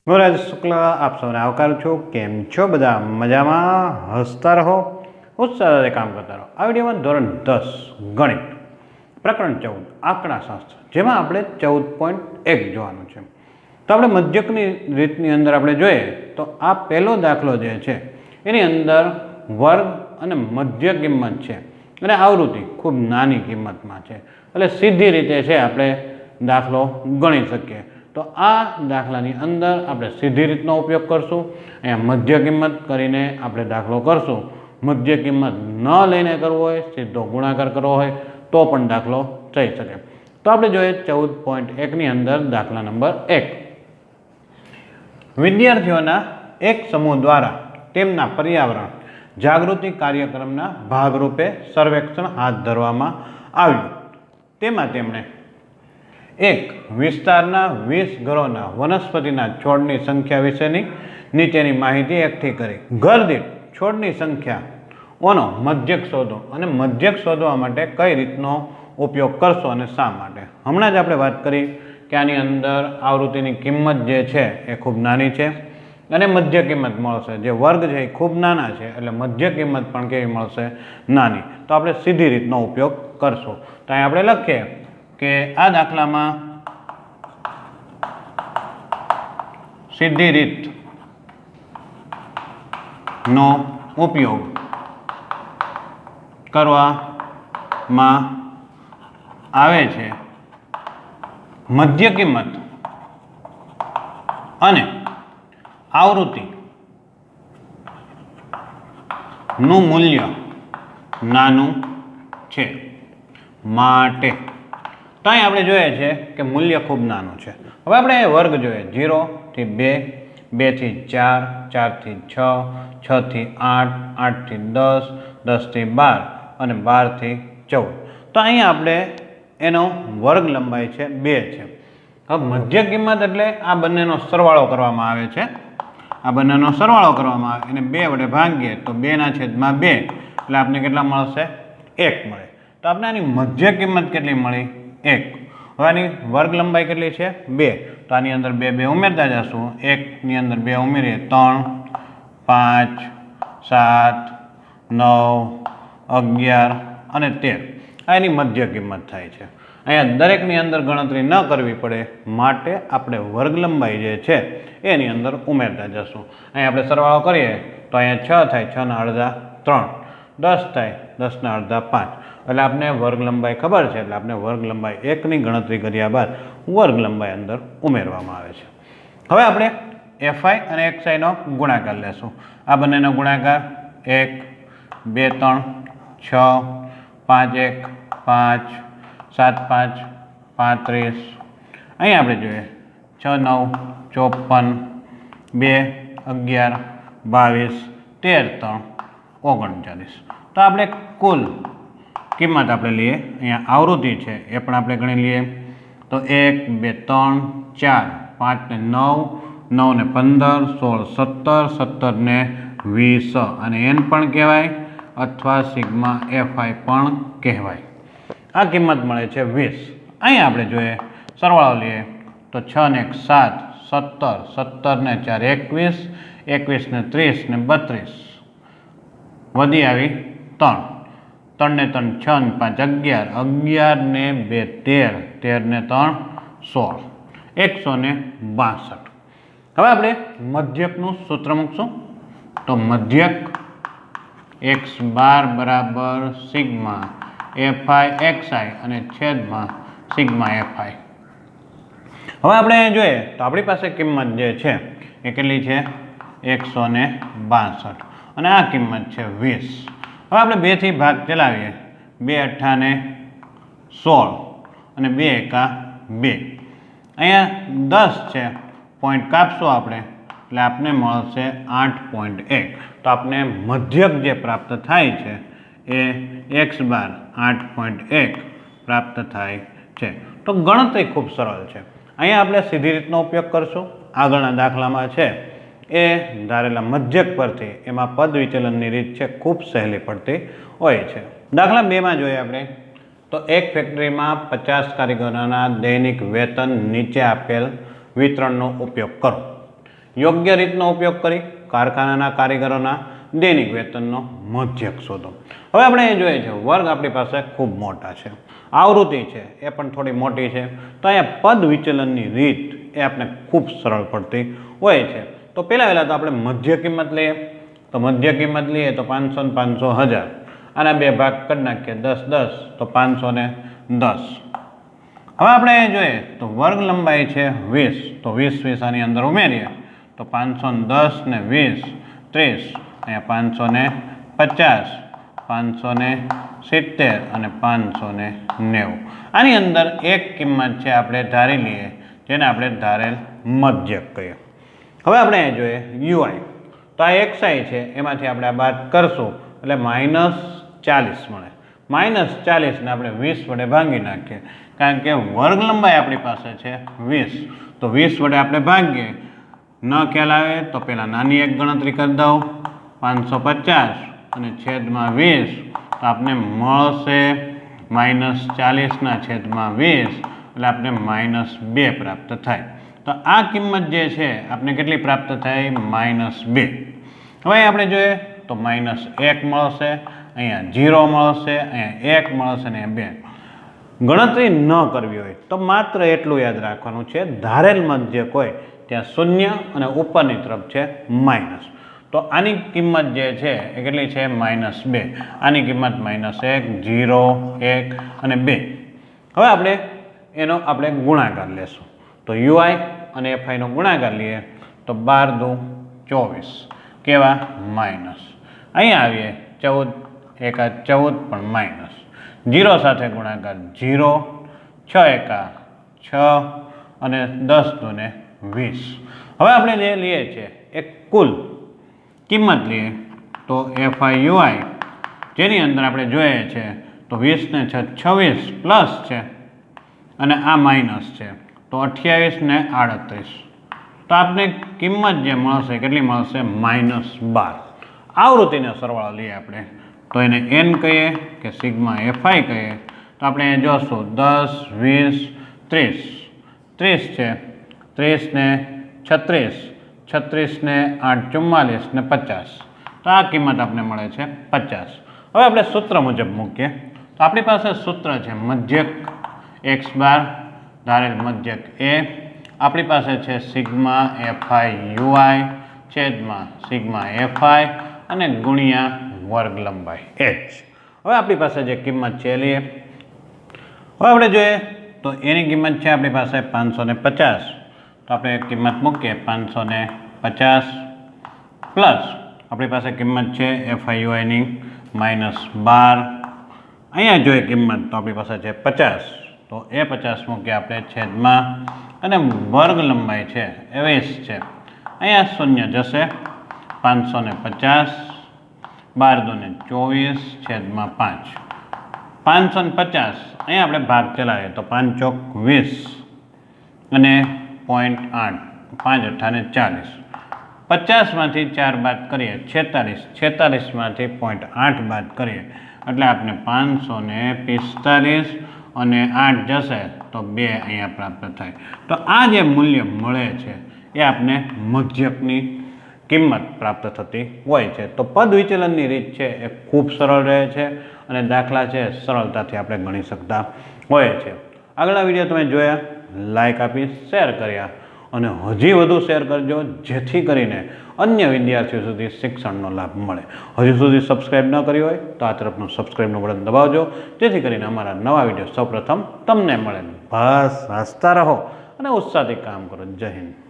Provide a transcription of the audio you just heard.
હું રાજેશ શુક્લા આપ સૌને આવકારું છું। કેમ છો બધા? મજામાં? હસતા રહો, ઉત્સાહ સાથે કામ કરતા રહો। આ વિડીયોમાં ધોરણ 10 ગણિત પ્રકરણ 14 આંકડાશાસ્ત્ર, જેમાં આપણે 14.1 જોવાનું છે। તો આપણે મધ્યકની રીતની અંદર આપણે જોઈએ તો આ પહેલો દાખલો જે છે એની અંદર વર્ગ અને મધ્ય કિંમત છે અને આવૃત્તિ ખૂબ નાની કિંમતમાં છે, એટલે સીધી રીતે છે આપણે દાખલો ગણી શકીએ। તો આ દાખલાની અંદર આપણે સીધી રીતનો ઉપયોગ કરશું। અહીંયા મધ્ય કિંમત કરીને આપણે દાખલો કરશું। મધ્ય કિંમત ન લઈને કરવો હોય, સીધો ગુણાકાર કરવો હોય તો પણ દાખલો થઈ શકે। તો આપણે જોઈએ 14.1 ની અંદર દાખલા નંબર 1। વિદ્યાર્થીઓના એક સમૂહ દ્વારા તેમના પર્યાવરણ જાગૃતિ કાર્યક્રમના ભાગરૂપે સર્વેક્ષણ હાથ ધરવામાં આવ્યું। તેમાં તેમણે એક વિસ્તારના 20 ઘરોના વનસ્પતિના છોડની સંખ્યા વિશેની નીચેની માહિતી એકઠી કરી। ઘર દીઠ છોડની સંખ્યાઓનો મધ્યક શોધો અને મધ્યક શોધવા માટે કઈ રીતનો ઉપયોગ કરશો અને શા માટે। હમણાં જ આપણે વાત કરી કે આની અંદર આવૃત્તિની કિંમત જે છે એ ખૂબ નાની છે અને મધ્ય કિંમત મળશે। જે વર્ગ છે એ ખૂબ નાના છે, એટલે મધ્ય કિંમત પણ કેવી મળશે? નાની। તો આપણે સીધી રીતનો ઉપયોગ કરશું। તો અહીં આપણે લખીએ કે આ દાખલામાં સીધી રીતનો ઉપયોગ કરવામાં આવે છે। મધ્ય કિંમત અને આવૃત્તિ નું મૂલ્ય નાનું છે માટે। તો અહીં આપણે જોઈએ છે કે મૂલ્ય ખૂબ નાનું છે। હવે આપણે વર્ગ જોઈએ 0 થી 2, 2 થી 4, 4 થી 6, 6 થી 8, 8 થી 10, 10 થી 12 અને 12 થી 14। તો અહીંયા આપણે એનો વર્ગ લંબાઈ છે 2 છે। હવે મધ્ય કિંમત એટલે આ બંનેનો સરવાળો કરવામાં આવે છે। આ બંનેનો સરવાળો કરવામાં આવે એને 2 વડે ભાંગીએ તો 2/2 એટલે આપણે કેટલા મળશે? 1 મળે। તો આપણે આની મધ્ય કિંમત કેટલી મળી? 1। હવે આની વર્ગ લંબાઈ કેટલી છે? 2। તો આની અંદર 2 2 ઉમેરતા જશું। 1 ની અંદર 2 ઉમેરીએ 3, 5, 7, 9, 11 અને 13। આ એની મધ્ય કિંમત થાય છે। અહીંયા દરેકની અંદર ગણતરી ન કરવી પડે માટે આપણે વર્ગ લંબાઈ જે છે એની અંદર ઉમેરતા જશું। અહીં આપણે સરવાળો કરીએ તો અહીંયા 6 થાય, 6 ના અડધા 3, 10 થાય, 10 ના અડધા 5, એટલે આપણે વર્ગ લંબાઈ ખબર છે, એટલે આપણે વર્ગ લંબાઈ 1 ની ગણતરી કર્યા બાદ વર્ગ લંબાઈ અંદર ઉમેરવામાં આવે છે। હવે આપણે fi અને xi નો ગુણાકાર લેશું। આ બંનેનો ગુણાકાર 1, 2, 3, 6, 5, 1, 5, 7, 5, 35। અહીં આપણે જોઈએ 6, 9, 54, 2, 11, 22, 13, 3, 39। તો આપણે કુલ કિંમત આપણે લઈએ, અહીંયા આવૃત્તિ છે એ પણ આપણે ગણી લઈએ તો 1, 2, 3, 4, 5 ને 9, 9 ને 15, 16, 17, 17 ને 20 અને n પણ કહેવાય અથવા સિગ્મા fi પણ કહેવાય। આ કિંમત મળે છે 20। અહીં આપણે જોઈએ સરવાળો લઈએ તો 6 ને 1 7, 17, 17 ને 4 21, 21 ને 30 ને 32, વધી આવી 3, 3 ને 3 6 ને 5 11, 11 ને 2 13, 13 ને 3 16, 162। હવે આપણે મધ્યકનું સૂત્ર મૂકશું તો મધ્યક x બાર બરાબર સિગ્મા fi xi અને છેદમાં સિગ્મા fi। હવે આપણે જોઈએ તો આપણી પાસે કિંમત જે છે એ કેટલી છે? 162 અને આ કિંમત છે 20। હવે આપણે 2 થી ભાગ ચલાવીએ, 2 8 ને 16 અને 2 એકા 2। અહીંયા 10 છે, પોઈન્ટ કાપશું આપણે એટલે આપને મળશે 8.1। તો આપણે મધ્યક જે પ્રાપ્ત થાય છે એ x બાર 8.1 પ્રાપ્ત થાય છે। તો ગણતરી ખૂબ સરળ છે। અહીંયા આપણે સીધી રીતનો ઉપયોગ કરશું। આગળના દાખલામાં છે એ ધારેલા મધ્યક પરથી એમાં પદ વિચલનની રીત છે ખૂબ સહેલી પડતી હોય છે। દાખલા 2માં જોઈએ આપણે તો એક ફેક્ટરીમાં 50 કારીગરોના દૈનિક વેતન નીચે આપેલ વિતરણનો ઉપયોગ કરો। યોગ્ય રીતનો ઉપયોગ કરી કારખાનાના કારીગરોના દૈનિક વેતનનો મધ્યક શોધો. હવે આપણે એ જોઈએ છે વર્ગ આપણી પાસે ખૂબ મોટા છે, આવૃત્તિ છે એ પણ થોડી મોટી છે, તો અહીંયા પદ વિચલનની રીત એ આપણે ખૂબ સરળ પડતી હોય છે. તો પહેલાં તો આપણે મધ્ય કિંમત લઈએ. તો મધ્ય કિંમત લઈએ તો 500 ને 500 1000, આના બે ભાગ કરી નાખીએ 10 10 તો 510. હવે આપણે જોઈએ તો વર્ગ લંબાઈ છે 20, તો 20 20 આની અંદર ઉમેરીએ તો 510 ને 20 30, અહીંયા 550 570 અને 590. આની અંદર એક કિંમત છે આપણે ધારી લઈએ, જેને આપણે ધારેલ મધ્યક કહીએ. હવે આપણે જોઈએ યુઆઈ. તો આ એક્સઆઈ છે એમાંથી આપણે આ બાદ કરશું એટલે -40 મળે. -40 ને આપણે 20 વડે ભાંગી નાખીએ, કારણ કે વર્ગ લંબાઈ આપણી પાસે છે 20, તો 20 વડે આપણે ભાંગીએ. ન ખ્યાલ આવે તો પહેલાં નાની એક ગણતરી કરી દઉં, 550 અને છેદમાં 20, તો આપણે મળશે -40 ના છેદમાં 20, એટલે આપણે -2 પ્રાપ્ત થાય. તો આ કિંમત જે છે આપણે કેટલી પ્રાપ્ત થાય? -2. હવે આપણે જોઈએ તો -1 મળશે, અહીંયા 0 મળશે, અહીંયા 1 મળશે ને 2. ગણતરી ન કરવી હોય તો માત્ર એટલું યાદ રાખવાનું છે, ધારેલ મધ્યક હોય ત્યાં શૂન્ય અને ઉપરની તરફ છે માઇનસ. તો આની કિંમત જે છે એ કેટલી છે? -2. આની કિંમત -1 0 1 અને 2. હવે આપણે એનો ગુણાકાર લેશું. તો યુઆઈ અને એફઆઈનો ગુણાકાર લઈએ તો 12 દુ 24, કેવા? માઇનસ. અહીંયા આવીએ 14 એકા 14 પણ માઇનસ. 0 સાથે ગુણાકાર 0, 6 એકા 6 અને 10 દુને 20. હવે આપણે જે લઈએ છીએ એ કુલ કિંમત લઈએ તો એફઆઈ યુઆઈ, જેની અંદર આપણે જોઈએ છે તો 20 ને 26 પ્લસ છે અને આ માઇનસ છે, તો 28 ને 38. તો આપને કિંમત જે મળશે કેટલી મળશે? -12. આવૃત્તિનો સરવાળો લઈએ આપણે તો એને n કહીએ કે સિગ્મા એફઆઈ કહીએ. તો આપણે જોશું 10 20 30, 30 છે, 30 ને 36, 36 ને 8 44 ને 50. તો આ કિંમત આપણે મળે છે 50. હવે આપણે સૂત્ર મુજબ મૂકીએ તો આપણી પાસે સૂત્ર છે મધ્યક x બાર, ધારેલ મધ્યક એ. આપણી પાસે છે સિગ્મા એફઆઈ યુઆઈ છેદમાં સિગ્મા એફઆઈ અને ગુણ્યા વર્ગ લંબાઈ h. હવે આપણી પાસે જે કિંમત છે એ લઈએ. હવે આપણે જોઈએ તો એની કિંમત છે આપણી પાસે 550. તો આપણે એક કિંમત મૂકીએ 550 પ્લસ આપણી પાસે કિંમત છે એફઆઈ યુઆઈની -12. અહીંયા જોઈએ કિંમત તો આપણી પાસે છે 50, તો એ 50 મૂકીએ આપણે છેદમાં અને વર્ગ લંબાઈ છે એ 20 છે. અહીંયા શૂન્ય જશે, 550 12 દુને 24 છેદમાં 5. 550 અહીંયા આપણે ભાગ ચલાવીએ તો 5 ચોક 20 અને 0.8, 5 અઠ્ઠાને 40. 50માંથી 4 બાદ કરીએ 46, 46માંથી 0.8 બાદ કરીએ એટલે આપણે 545 અને 8 જશે તો 2 અહીંયા પ્રાપ્ત થાય. તો આ જે મૂલ્ય મળે છે એ આપણે મધ્યકની કિંમત પ્રાપ્ત થતી હોય છે. તો પદ વિચલનની રીત છે એ ખૂબ સરળ રહે છે અને દાખલા છે સરળતાથી આપણે ગણી શકતા હોય છે. આગળના વિડીયો તમે જોયા, લાઈક આપી, શેર કર્યા અને હજી વધુ શેર કરજો, જેથી કરીને અન્ય વિદ્યાર્થીઓ સુધી શિક્ષણનો લાભ મળે. હજી સુધી સબસ્ક્રાઈબ ન કરી હોય તો આ તરફનું સબસ્ક્રાઈબનું બટન દબાવજો, જેથી કરીને અમારા નવા વિડીયો સૌપ્રથમ તમને મળે. બસ હસતા રહો અને ઉત્સાહથી કામ કરો. જય હિન્દ.